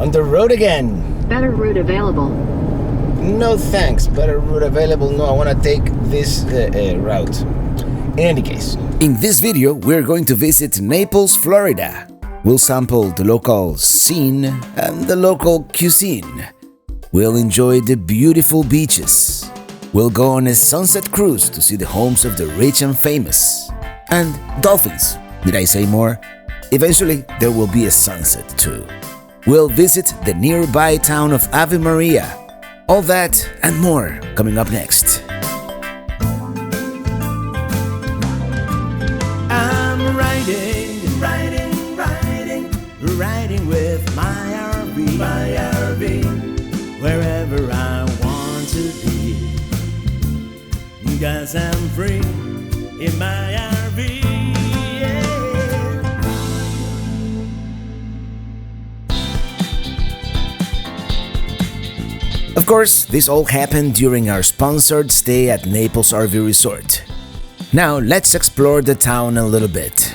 On the road again. Better route available. No thanks, better route available. No, I want to take this route. In any case. In this video, we're going to visit Naples, Florida. We'll sample the local scene and the local cuisine. We'll enjoy the beautiful beaches. We'll go on a sunset cruise to see the homes of the rich and famous. And dolphins. Did I say more? Eventually, there will be a sunset too. We'll visit the nearby town of Ave Maria. All that and more coming up next. I'm riding with my RV, wherever I want to be. 'Cause I'm free in my RV. Of course, this all happened during our sponsored stay at Naples RV Resort. Now, let's explore the town a little bit.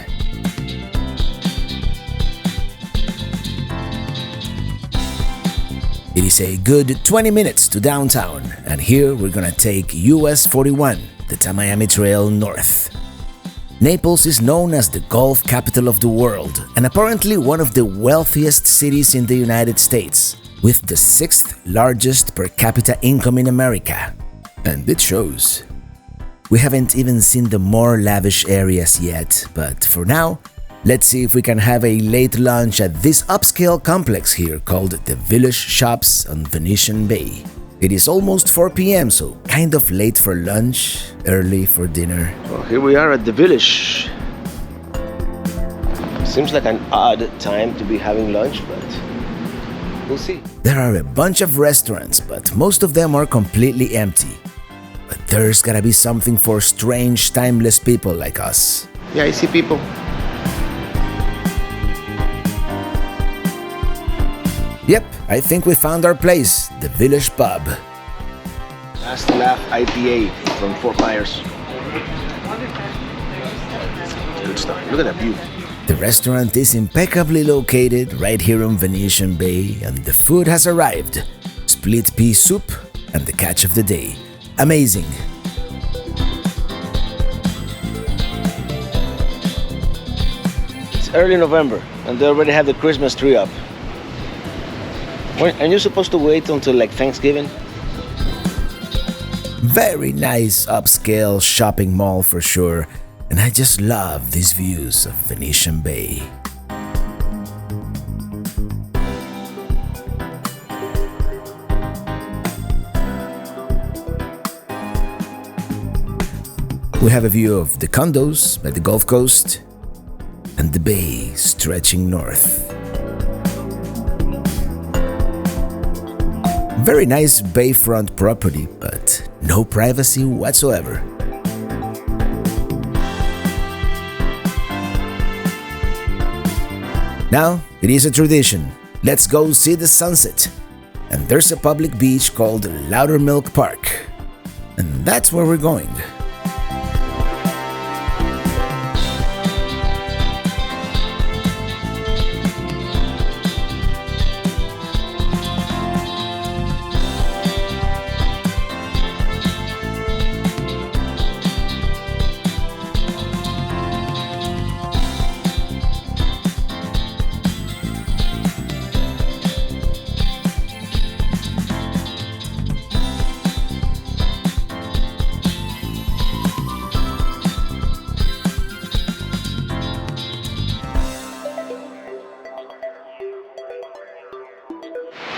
It is a good 20 minutes to downtown, and here we're gonna take US 41, the Miami Trail north. Naples is known as the golf capital of the world and apparently one of the wealthiest cities in the United States, with the 6th largest per capita income in America. And it shows. We haven't even seen the more lavish areas yet, but for now, let's see if we can have a late lunch at this upscale complex here called the Village Shops on Venetian Bay. It is almost 4 p.m, so kind of late for lunch, early for dinner. Well, here we are at the Village. Seems like an odd time to be having lunch, but we'll see. There are a bunch of restaurants, but most of them are completely empty. But there's gotta be something for strange, timeless people like us. Yeah, I see people. Yep, I think we found our place, the Village Pub. Last Laugh IPA from Fort Myers. Good stuff. Look at that view. The restaurant is impeccably located right here on Venetian Bay, and the food has arrived. Split pea soup and the catch of the day. Amazing. It's early November and they already have the Christmas tree up. Aren't you supposed to wait until like Thanksgiving? Very nice upscale shopping mall for sure, and I just love these views of Venetian Bay. We have a view of the condos by the Gulf Coast and the bay stretching north. Very nice bayfront property, but no privacy whatsoever. Now, it is a tradition. Let's go see the sunset. And there's a public beach called Loudermilk Park. And that's where we're going.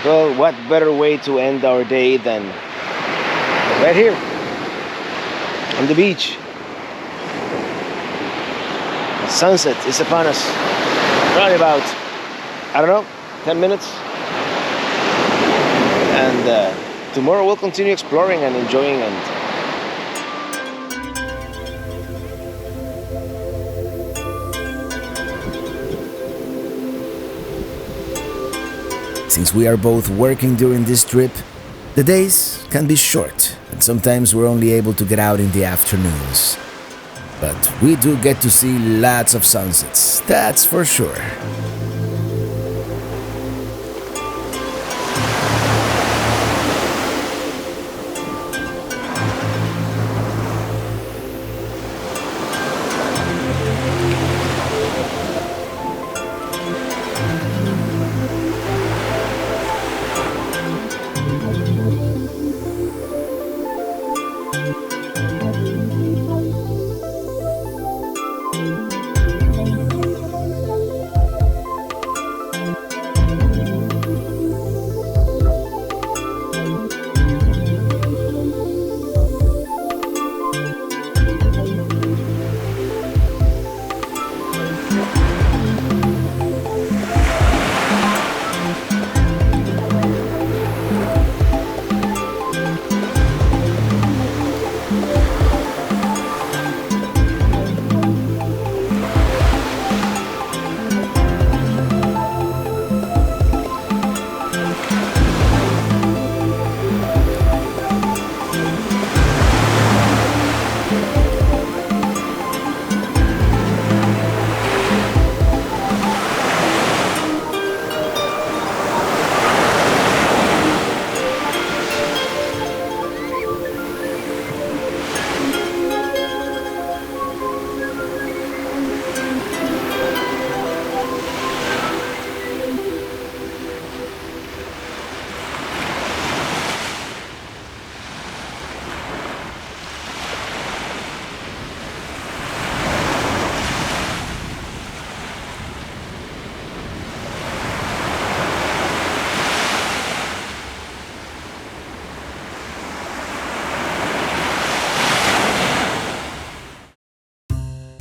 Well, what better way to end our day than right here on the beach. Sunset is upon us. Probably about, I don't know, 10 minutes. And tomorrow we'll continue exploring and enjoying and since we are both working during this trip, the days can be short and sometimes we're only able to get out in the afternoons. But we do get to see lots of sunsets, that's for sure.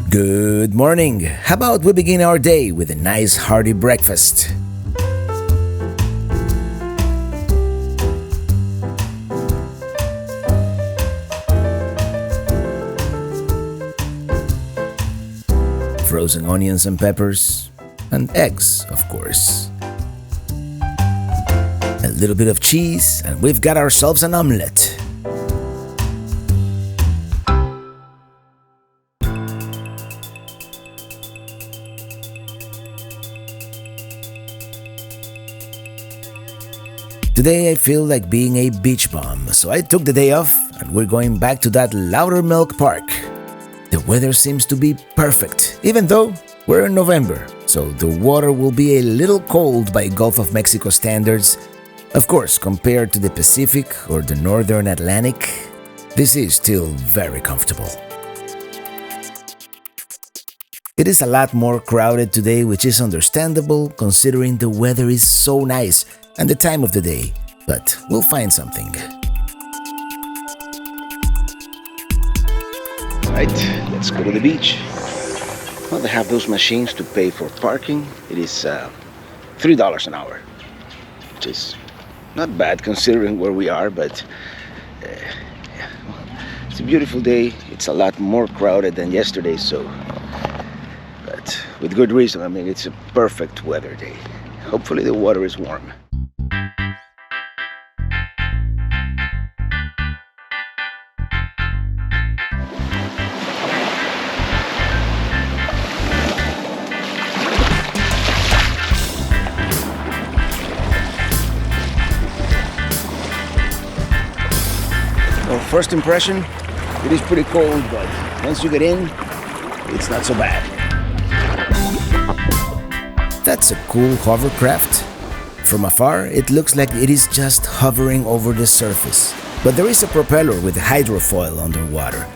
Good morning. How about we begin our day with a nice hearty breakfast? Frozen onions and peppers, and eggs, of course. A little bit of cheese, and we've got ourselves an omelette. Today I feel like being a beach bum, so I took the day off and we're going back to that Loudermilk Park. The weather seems to be perfect, even though we're in November, so the water will be a little cold by Gulf of Mexico standards. Of course, compared to the Pacific or the Northern Atlantic, this is still very comfortable. It is a lot more crowded today, which is understandable considering the weather is so nice and the time of the day, but we'll find something. Right, let's go to the beach. Well, they have those machines to pay for parking. It is $3 an hour, which is not bad considering where we are, but yeah. It's a beautiful day. It's a lot more crowded than yesterday, but with good reason. I mean, it's a perfect weather day. Hopefully the water is warm. Well, first impression, it is pretty cold, but once you get in, it's not so bad. That's a cool hovercraft. From afar, it looks like it is just hovering over the surface, but there is a propeller with hydrofoil underwater.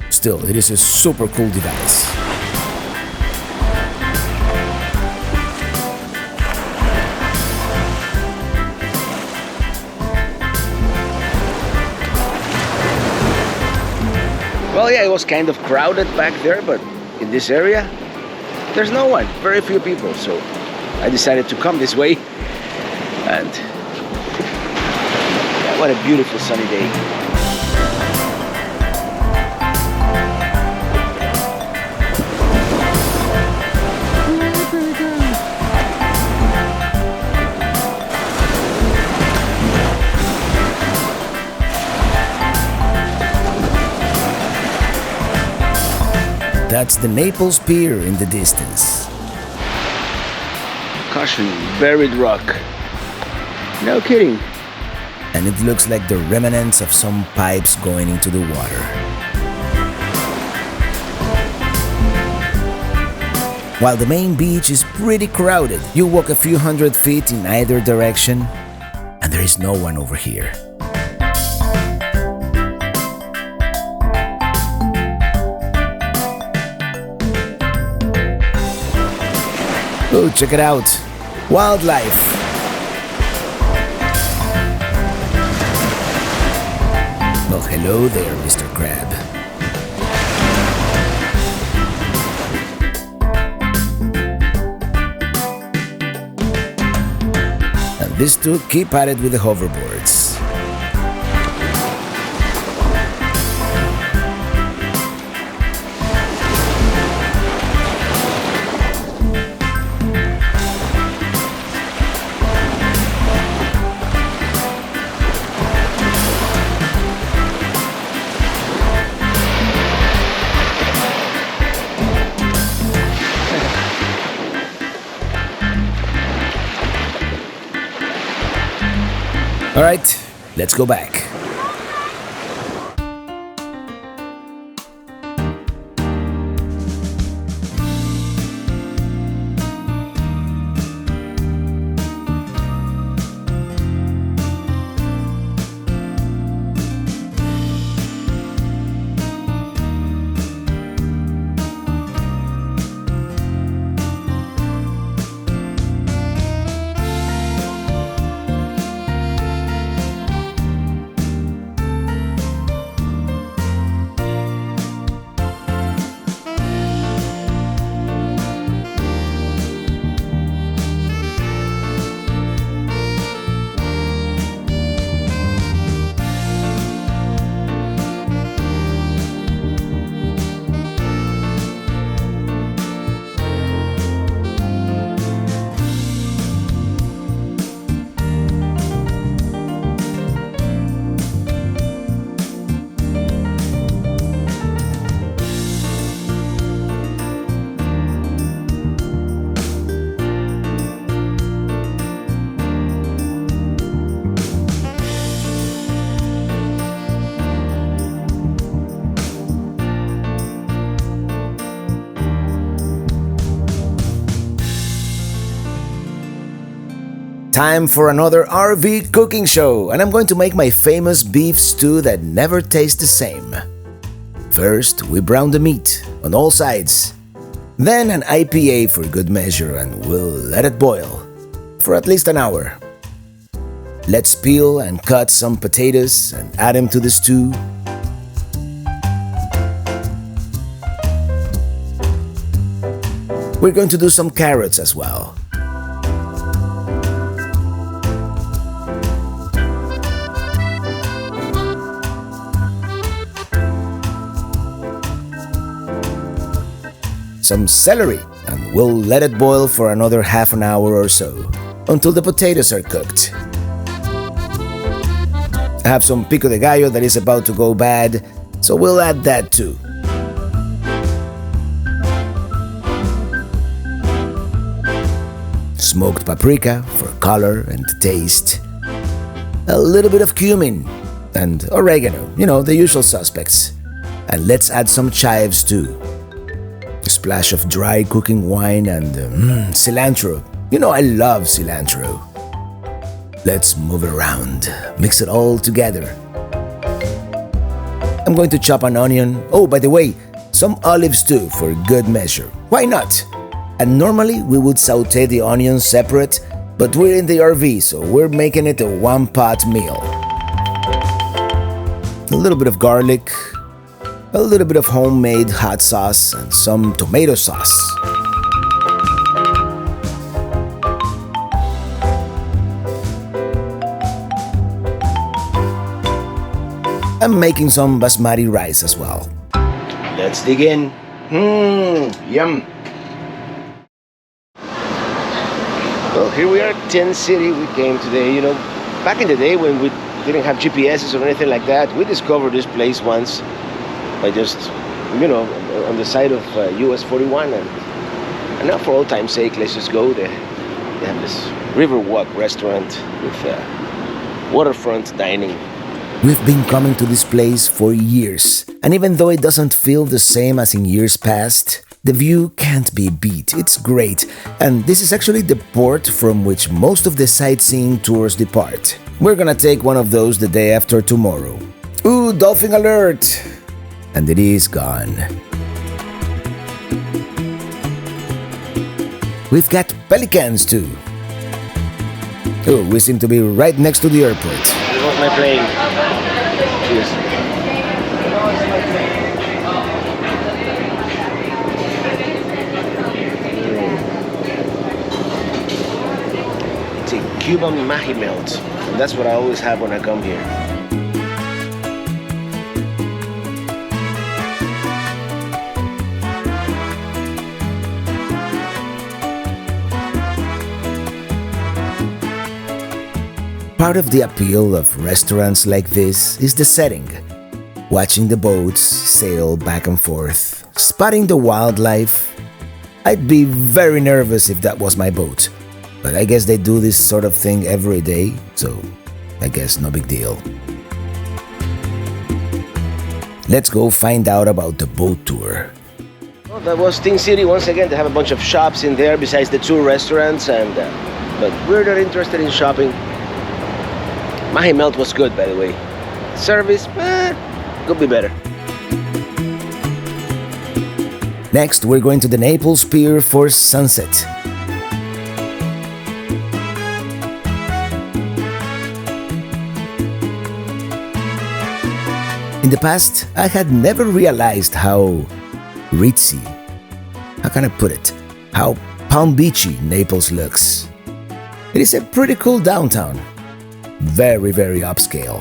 Still, it is a super cool device. Well, yeah, it was kind of crowded back there, but in this area, there's no one, very few people. So I decided to come this way, and yeah, what a beautiful sunny day. That's the Naples Pier in the distance. Caution, buried rock. No kidding. And it looks like the remnants of some pipes going into the water. While the main beach is pretty crowded, you walk a few hundred feet in either direction, and there is no one over here. Oh, check it out! Wildlife! Well, hello there, Mr. Crab. And these two keep at it with the hoverboards. All right, let's go back. Time for another RV cooking show, and I'm going to make my famous beef stew that never tastes the same. First, we brown the meat on all sides. Then an IPA for good measure, and we'll let it boil for at least an hour. Let's peel and cut some potatoes and add them to the stew. We're going to do some carrots as well. Some celery, and we'll let it boil for another half an hour or so, until the potatoes are cooked. I have some pico de gallo that is about to go bad, so we'll add that too. Smoked paprika for color and taste. A little bit of cumin and oregano, the usual suspects. And let's add some chives too. A splash of dry cooking wine and cilantro. I love cilantro. Let's move it around, mix it all together. I'm going to chop an onion. Oh, by the way, some olives too for good measure. Why not? And normally we would saute the onions separate, but we're in the RV, so we're making it a one-pot meal. A little bit of garlic, a little bit of homemade hot sauce, and some tomato sauce. I'm making some basmati rice as well. Let's dig in. Yum. Well, here we are at Tent City. We came today, back in the day when we didn't have GPSs or anything like that, we discovered this place once by just, on the side of US 41. And now for old time's sake, let's just go. They have this Riverwalk restaurant with waterfront dining. We've been coming to this place for years, and even though it doesn't feel the same as in years past, the view can't be beat. It's great, and this is actually the port from which most of the sightseeing tours depart. We're gonna take one of those the day after tomorrow. Ooh, dolphin alert! And it is gone. We've got pelicans too. Oh, we seem to be right next to the airport. This was my plane. Cheers. It's a Cuban mahi melt, and that's what I always have when I come here. Part of the appeal of restaurants like this is the setting. Watching the boats sail back and forth, spotting the wildlife. I'd be very nervous if that was my boat, but I guess they do this sort of thing every day, so I guess no big deal. Let's go find out about the boat tour. Well, that was Tent City. Once again, they have a bunch of shops in there besides the two restaurants, but we're not interested in shopping. Mahi melt was good, by the way. Service, could be better. Next, we're going to the Naples Pier for sunset. In the past, I had never realized how ritzy, how can I put it, how Palm Beachy Naples looks. It is a pretty cool downtown. Very, very upscale.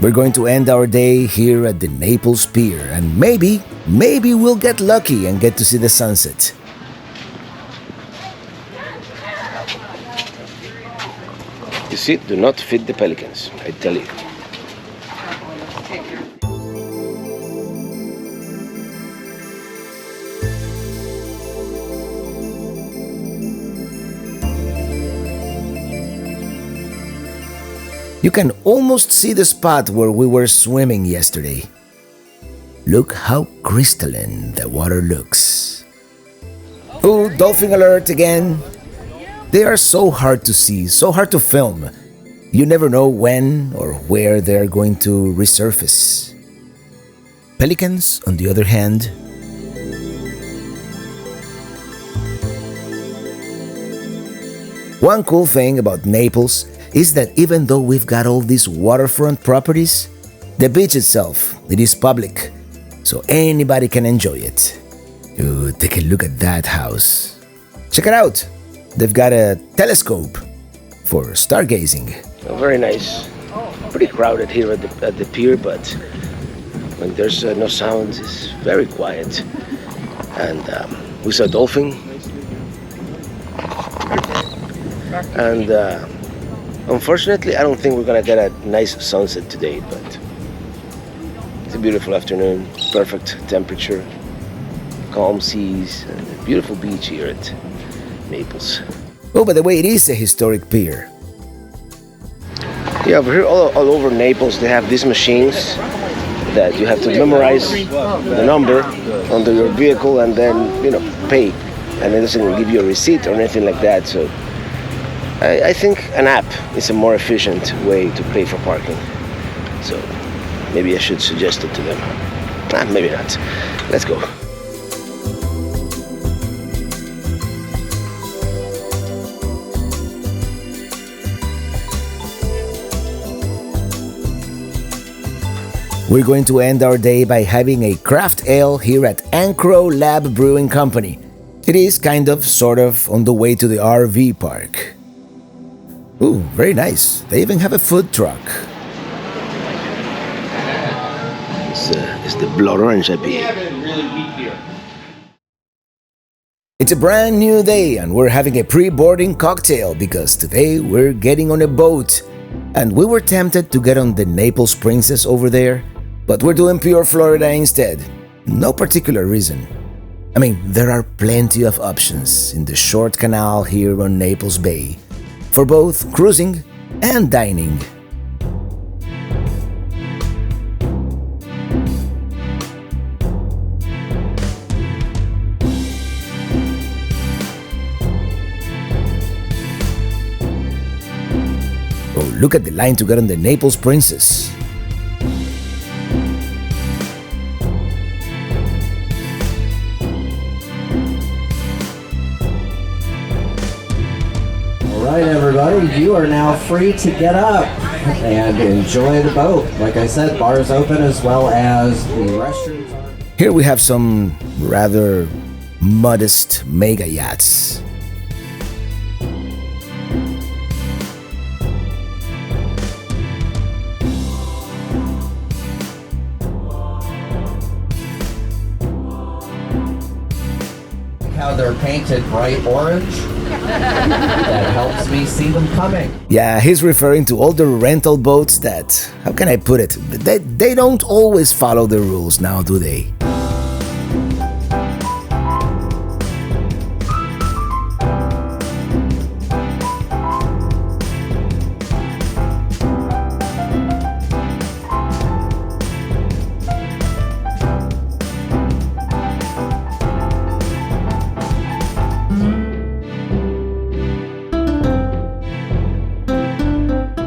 We're going to end our day here at the Naples Pier, and maybe we'll get lucky and get to see the sunset. You see, do not feed the pelicans, I tell you. You can almost see the spot where we were swimming yesterday. Look how crystalline the water looks. Oh, dolphin alert again. They are so hard to see, so hard to film. You never know when or where they're going to resurface. Pelicans, on the other hand, one cool thing about Naples is that even though we've got all these waterfront properties, the beach itself, it is public, so anybody can enjoy it. Ooh, take a look at that house. Check it out. They've got a telescope for stargazing. Oh, very nice. Pretty crowded here at the pier, but when there's no sound, it's very quiet. And we saw a dolphin. And unfortunately, I don't think we're gonna get a nice sunset today, but it's a beautiful afternoon, perfect temperature, calm seas, and a beautiful beach here at Naples. Oh, by the way, it is a historic pier. Yeah, over here, all over Naples, they have these machines that you have to memorize the number under your vehicle and then, pay. And it doesn't give you a receipt or anything like that. So I think an app is a more efficient way to pay for parking. So maybe I should suggest it to them. Maybe not. Let's go. We're going to end our day by having a craft ale here at Ancro Lab Brewing Company. It is sort of on the way to the RV park. Ooh, very nice. They even have a food truck. It's the blood orange IPA. It's a brand new day and we're having a pre-boarding cocktail because today we're getting on a boat. And we were tempted to get on the Naples Princess over there, but we're doing pure Florida instead. No particular reason. I mean, there are plenty of options in the short canal here on Naples Bay for both cruising and dining. Oh, look at the line to get on the Naples Princess. Alright everybody, you are now free to get up and enjoy the boat. Like I said, bars open as well as the restrooms are. Here we have some rather modest mega yachts. How they're painted bright orange. That helps me see them coming. Yeah, he's referring to all the rental boats that, how can I put it, they don't always follow the rules now, do they?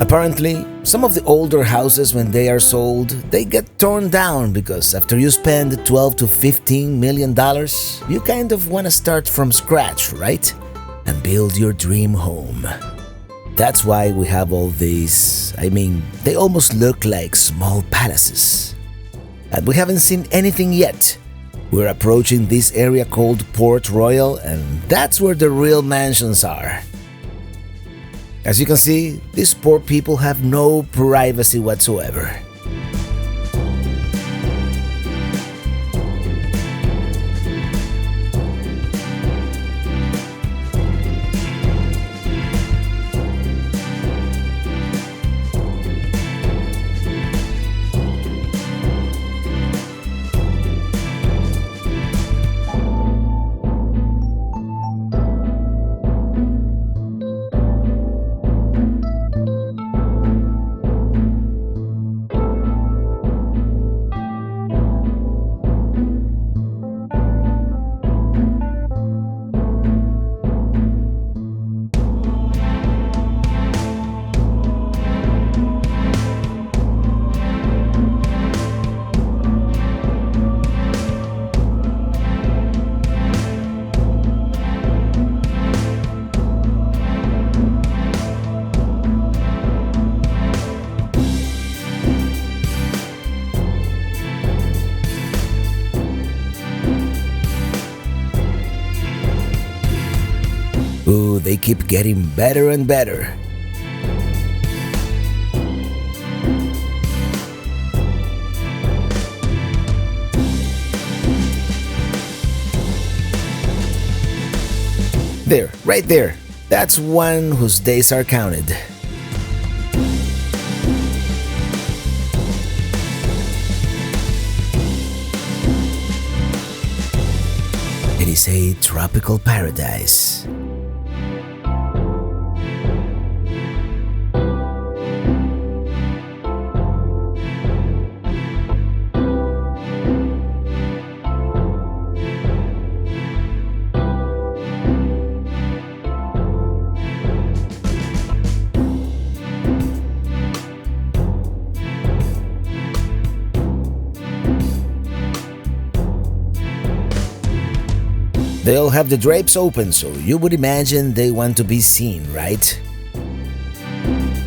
Apparently, some of the older houses, when they are sold, they get torn down because after you spend 12 to 15 million dollars, you kind of want to start from scratch, right? And build your dream home. That's why we have all these, they almost look like small palaces. And we haven't seen anything yet. We're approaching this area called Port Royal, and that's where the real mansions are. As you can see, these poor people have no privacy whatsoever. they keep getting better and better. There, right there. That's one whose days are counted. It is a tropical paradise. They'll have the drapes open, so you would imagine they want to be seen, right?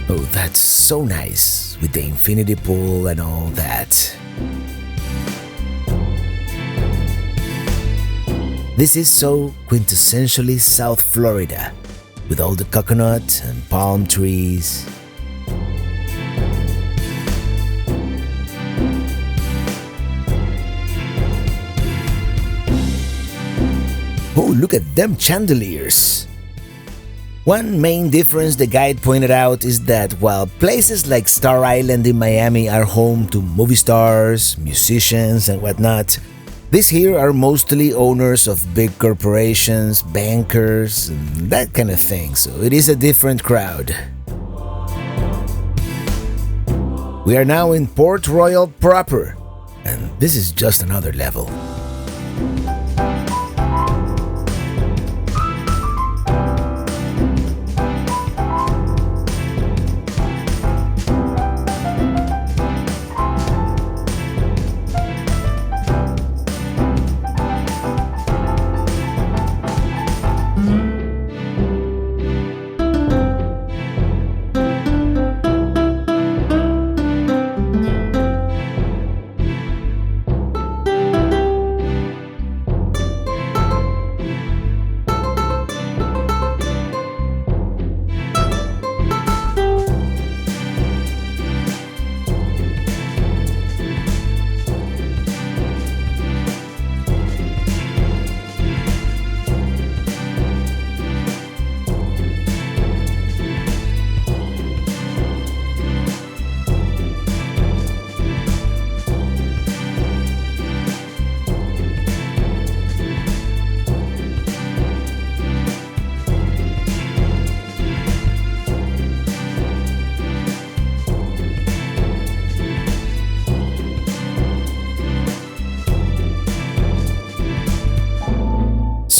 Oh, that's so nice, with the infinity pool and all that. This is so quintessentially South Florida, with all the coconut and palm trees. Oh, look at them chandeliers! One main difference the guide pointed out is that while places like Star Island in Miami are home to movie stars, musicians, and whatnot, these here are mostly owners of big corporations, bankers, and that kind of thing, so it is a different crowd. We are now in Port Royal proper, and this is just another level.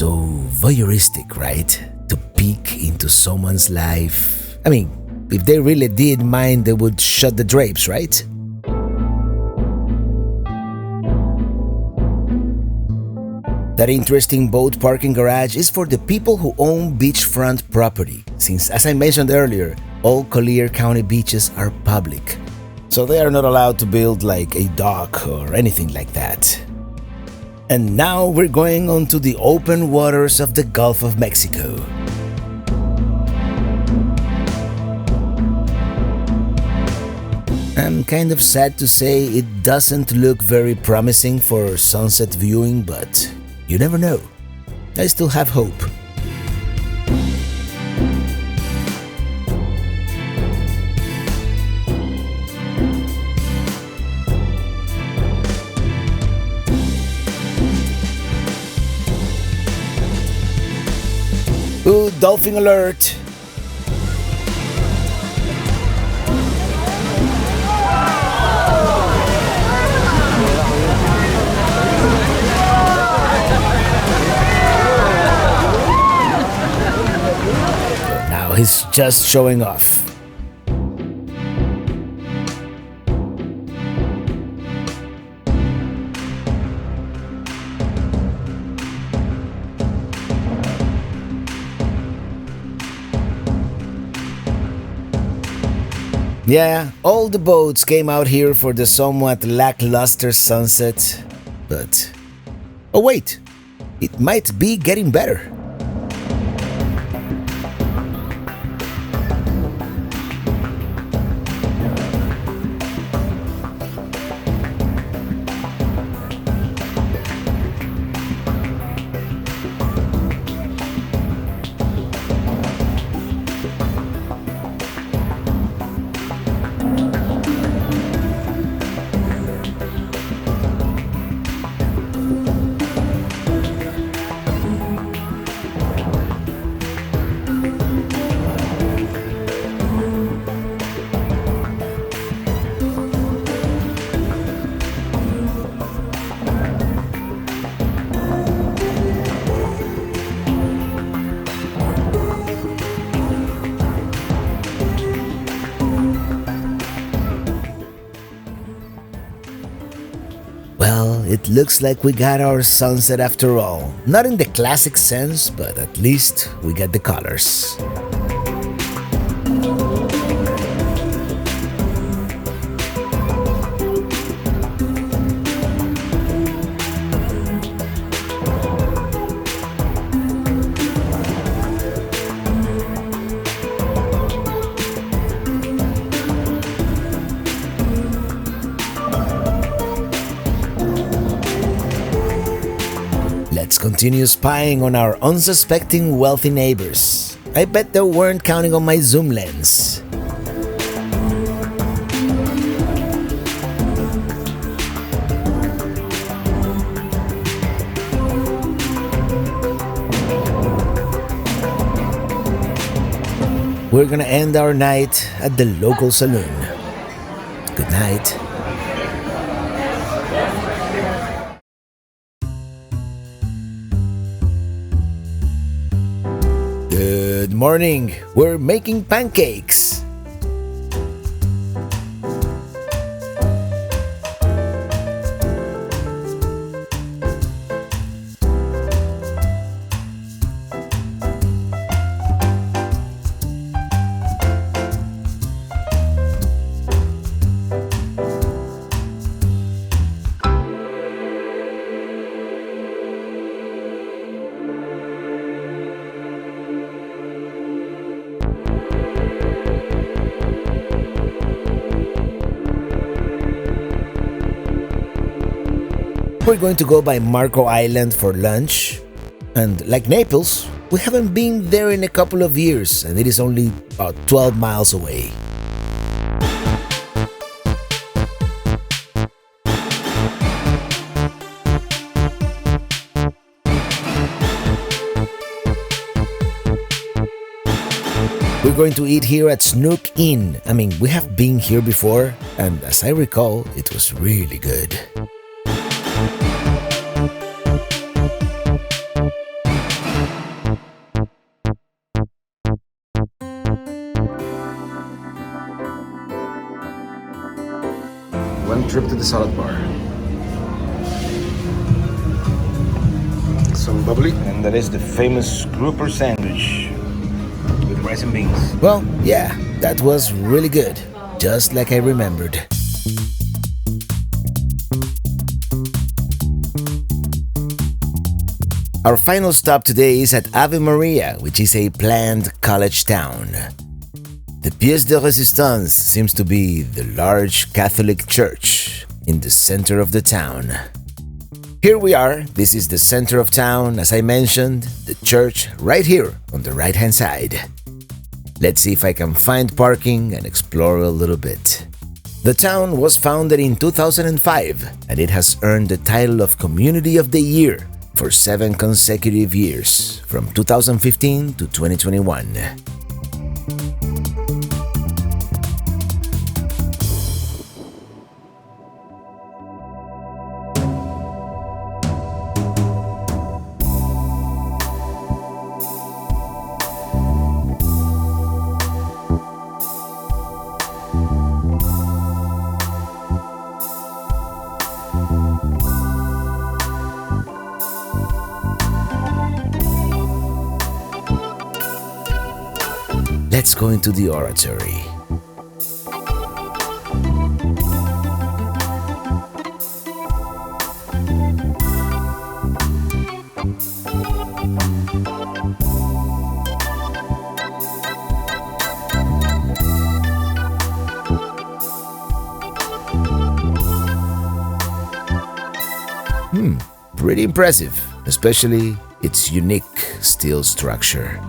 So voyeuristic, right? To peek into someone's life. I mean, if they really did mind, they would shut the drapes, right? That interesting boat parking garage is for the people who own beachfront property, since, as I mentioned earlier, all Collier County beaches are public. So they are not allowed to build like a dock or anything like that. And now we're going onto the open waters of the Gulf of Mexico. I'm kind of sad to say it doesn't look very promising for sunset viewing, but you never know. I still have hope. Ooh, dolphin alert! Now he's just showing off. Yeah, all the boats came out here for the somewhat lackluster sunset, but... oh wait, it might be getting better. it looks like we got our sunset after all. Not in the classic sense, but at least we got the colors. Let's continue spying on our unsuspecting wealthy neighbors. I bet they weren't counting on my zoom lens. We're gonna end our night at the local saloon. Good night. Good morning. We're making pancakes. We're going to go by Marco Island for lunch. And like Naples, we haven't been there in a couple of years, and it is only about 12 miles away. We're going to eat here at Snook Inn. I mean, we have been here before, and as I recall, it was really good. One trip to the salad bar. Some bubbly, and that is the famous grouper sandwich with rice and beans. Well, yeah, that was really good, just like I remembered. Our final stop today is at Ave Maria, which is a planned college town. The pièce de résistance seems to be the large Catholic church in the center of the town. Here we are. This is the center of town, as I mentioned, the church right here on the right-hand side. Let's see if I can find parking and explore a little bit. The town was founded in 2005, and it has earned the title of Community of the Year for 7 consecutive years, from 2015 to 2021. Let's go into the oratory. Pretty impressive, especially its unique steel structure.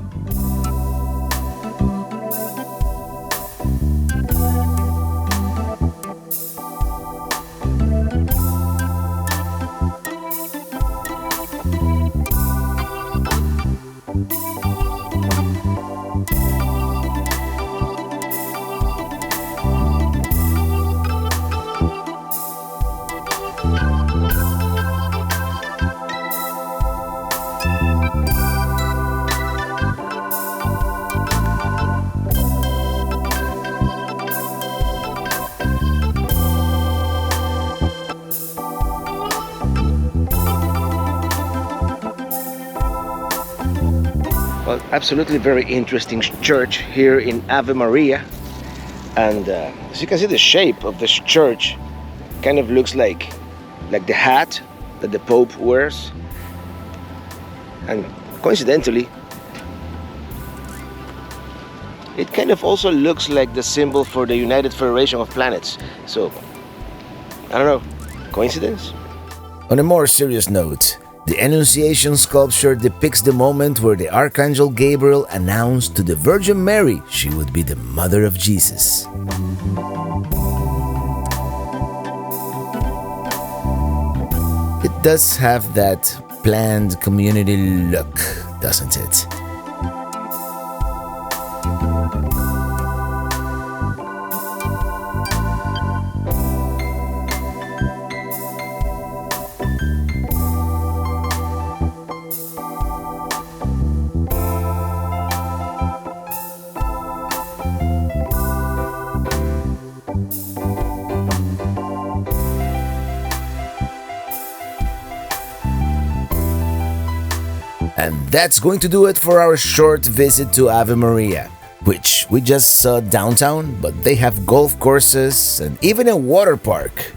Well, absolutely very interesting church here in Ave Maria. And as you can see, the shape of this church kind of looks like the hat that the Pope wears. And coincidentally, it kind of also looks like the symbol for the United Federation of Planets. So, I don't know, coincidence? On a more serious note, the Annunciation sculpture depicts the moment where the Archangel Gabriel announced to the Virgin Mary she would be the mother of Jesus. It does have that planned community look, doesn't it? And that's going to do it for our short visit to Ave Maria, which we just saw downtown, but they have golf courses and even a water park,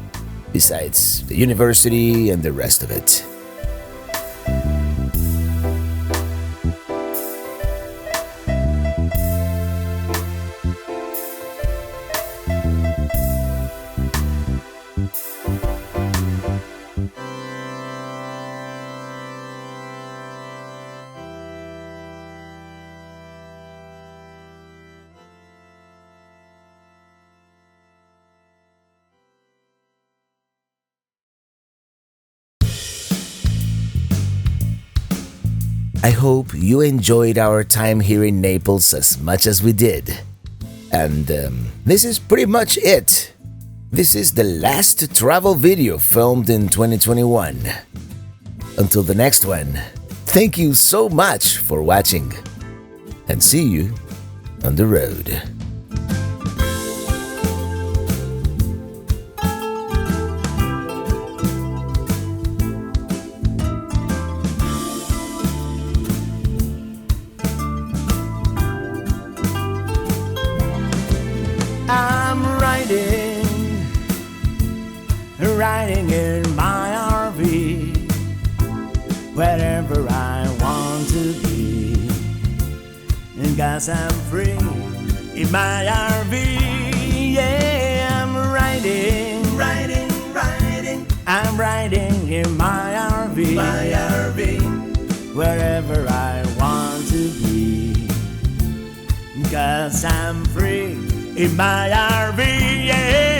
besides the university and the rest of it. I hope you enjoyed our time here in Naples as much as we did. And this is pretty much it. This is the last travel video filmed in 2021. Until the next one, thank you so much for watching. And see you on the road. Riding in my RV, wherever I want to be. And 'cause I'm free in my RV, yeah, I'm riding. I'm riding in my RV, wherever I want to be. 'Cause I'm free in my RV, yeah.